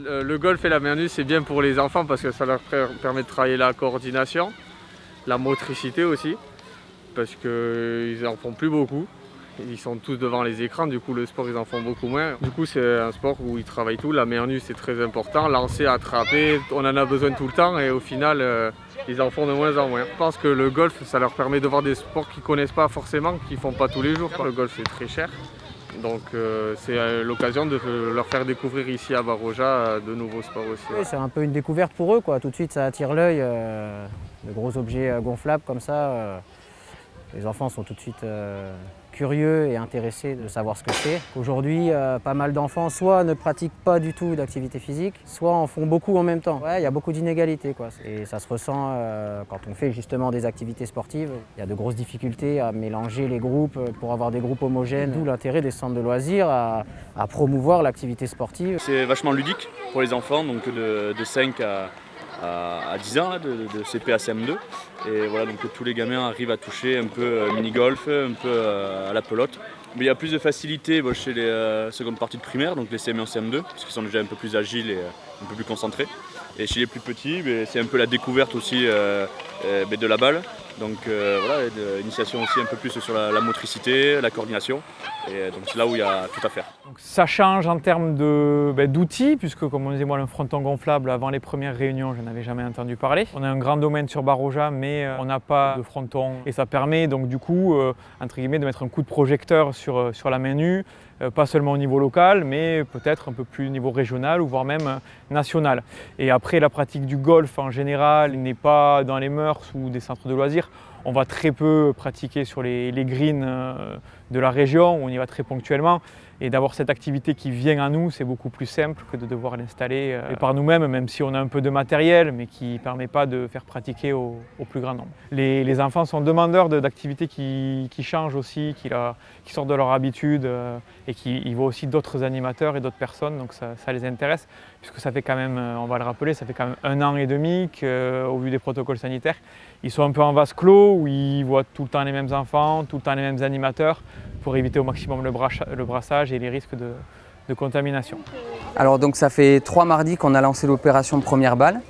Le golf et la main nue, c'est bien pour les enfants parce que ça leur permet de travailler la coordination, la motricité aussi, parce qu'ils n'en font plus beaucoup. Ils sont tous devant les écrans, du coup le sport ils en font beaucoup moins. Du coup c'est un sport où ils travaillent tout, la main nue c'est très important, lancer, attraper, on en a besoin tout le temps et au final ils en font de moins en moins. Je pense que le golf ça leur permet de voir des sports qu'ils ne connaissent pas forcément, qu'ils ne font pas tous les jours. Le golf c'est très cher, donc c'est l'occasion de leur faire découvrir ici à Baroja de nouveaux sports aussi. Oui, c'est un peu une découverte pour eux, quoi. Tout de suite ça attire l'œil, de gros objets gonflables comme ça. Les enfants sont tout de suite curieux et intéressés de savoir ce que c'est. Aujourd'hui, pas mal d'enfants soit ne pratiquent pas du tout d'activité physique, soit en font beaucoup en même temps. Ouais, il y a beaucoup d'inégalités, quoi. Et ça se ressent quand on fait justement des activités sportives. Il y a de grosses difficultés à mélanger les groupes pour avoir des groupes homogènes. D'où l'intérêt des centres de loisirs à promouvoir l'activité sportive. C'est vachement ludique pour les enfants, donc de 5 à 10 ans, là, de CP à CM2. Et voilà, donc tous les gamins arrivent à toucher un peu mini-golf, un peu à la pelote. Mais il y a plus de facilité chez les secondes parties de primaire, donc les CM1 CM2, parce qu'ils sont déjà un peu plus agiles et un peu plus concentrés. Et chez les plus petits, c'est un peu la découverte aussi de la balle. Donc voilà, l'initiation aussi un peu plus sur la motricité, la coordination. Et donc c'est là où il y a tout à faire. Donc ça change en termes d'outils, puisque comme on disait, moi, le fronton gonflable, avant les premières réunions, je n'avais jamais entendu parler. On a un grand domaine sur Baroja, mais on n'a pas de fronton. Et ça permet donc du coup, entre guillemets, de mettre un coup de projecteur sur la main nue, pas seulement au niveau local, mais peut-être un peu plus au niveau régional ou voire même national. Et après, la pratique du golf en général n'est pas dans les mœurs ou des centres de loisirs. On va très peu pratiquer sur les greens de la région, on y va très ponctuellement. Et d'avoir cette activité qui vient à nous, c'est beaucoup plus simple que de devoir l'installer par nous-mêmes, même si on a un peu de matériel, mais qui ne permet pas de faire pratiquer au plus grand nombre. Les enfants sont demandeurs d'activités qui changent aussi, qui sortent de leur habitude et qui voient aussi d'autres animateurs et d'autres personnes, donc ça les intéresse, puisque ça fait quand même, on va le rappeler, ça fait quand même 1 an et demi qu'au vu des protocoles sanitaires, ils sont un peu en vase clos, où ils voient tout le temps les mêmes enfants, tout le temps les mêmes animateurs, pour éviter au maximum le brassage et les risques de contamination. Alors donc ça fait 3 mardis qu'on a lancé l'opération Première Balle.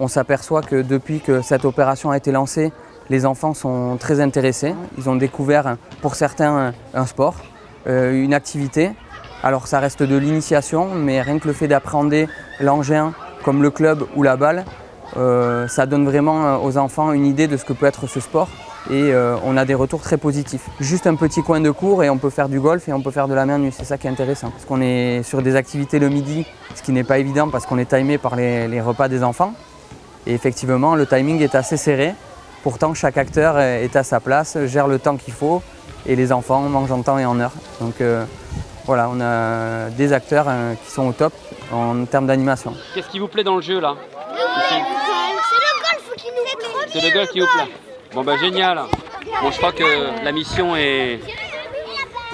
On s'aperçoit que depuis que cette opération a été lancée, les enfants sont très intéressés. Ils ont découvert pour certains un sport, une activité. Alors ça reste de l'initiation, mais rien que le fait d'appréhender l'engin comme le club ou la balle, ça donne vraiment aux enfants une idée de ce que peut être ce sport. Et on a des retours très positifs. Juste un petit coin de cours et on peut faire du golf et on peut faire de la main nue, c'est ça qui est intéressant. Parce qu'on est sur des activités le midi, ce qui n'est pas évident parce qu'on est timé par les repas des enfants. Et effectivement, le timing est assez serré. Pourtant, chaque acteur est à sa place, gère le temps qu'il faut et les enfants mangent en temps et en heure. Donc voilà, on a des acteurs qui sont au top en termes d'animation. Qu'est-ce qui vous plaît dans le jeu là? C'est le golf qui nous plaît. C'est le golf qui vous plaît. Bon bah génial. Bon, je crois que la mission est...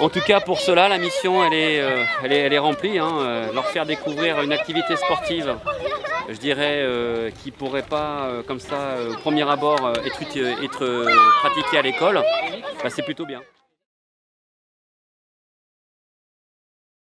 En tout cas pour cela, la mission elle est remplie. Leur faire découvrir une activité sportive, je dirais, qui ne pourrait pas, comme ça, au premier abord, être pratiquée à l'école, bah, c'est plutôt bien.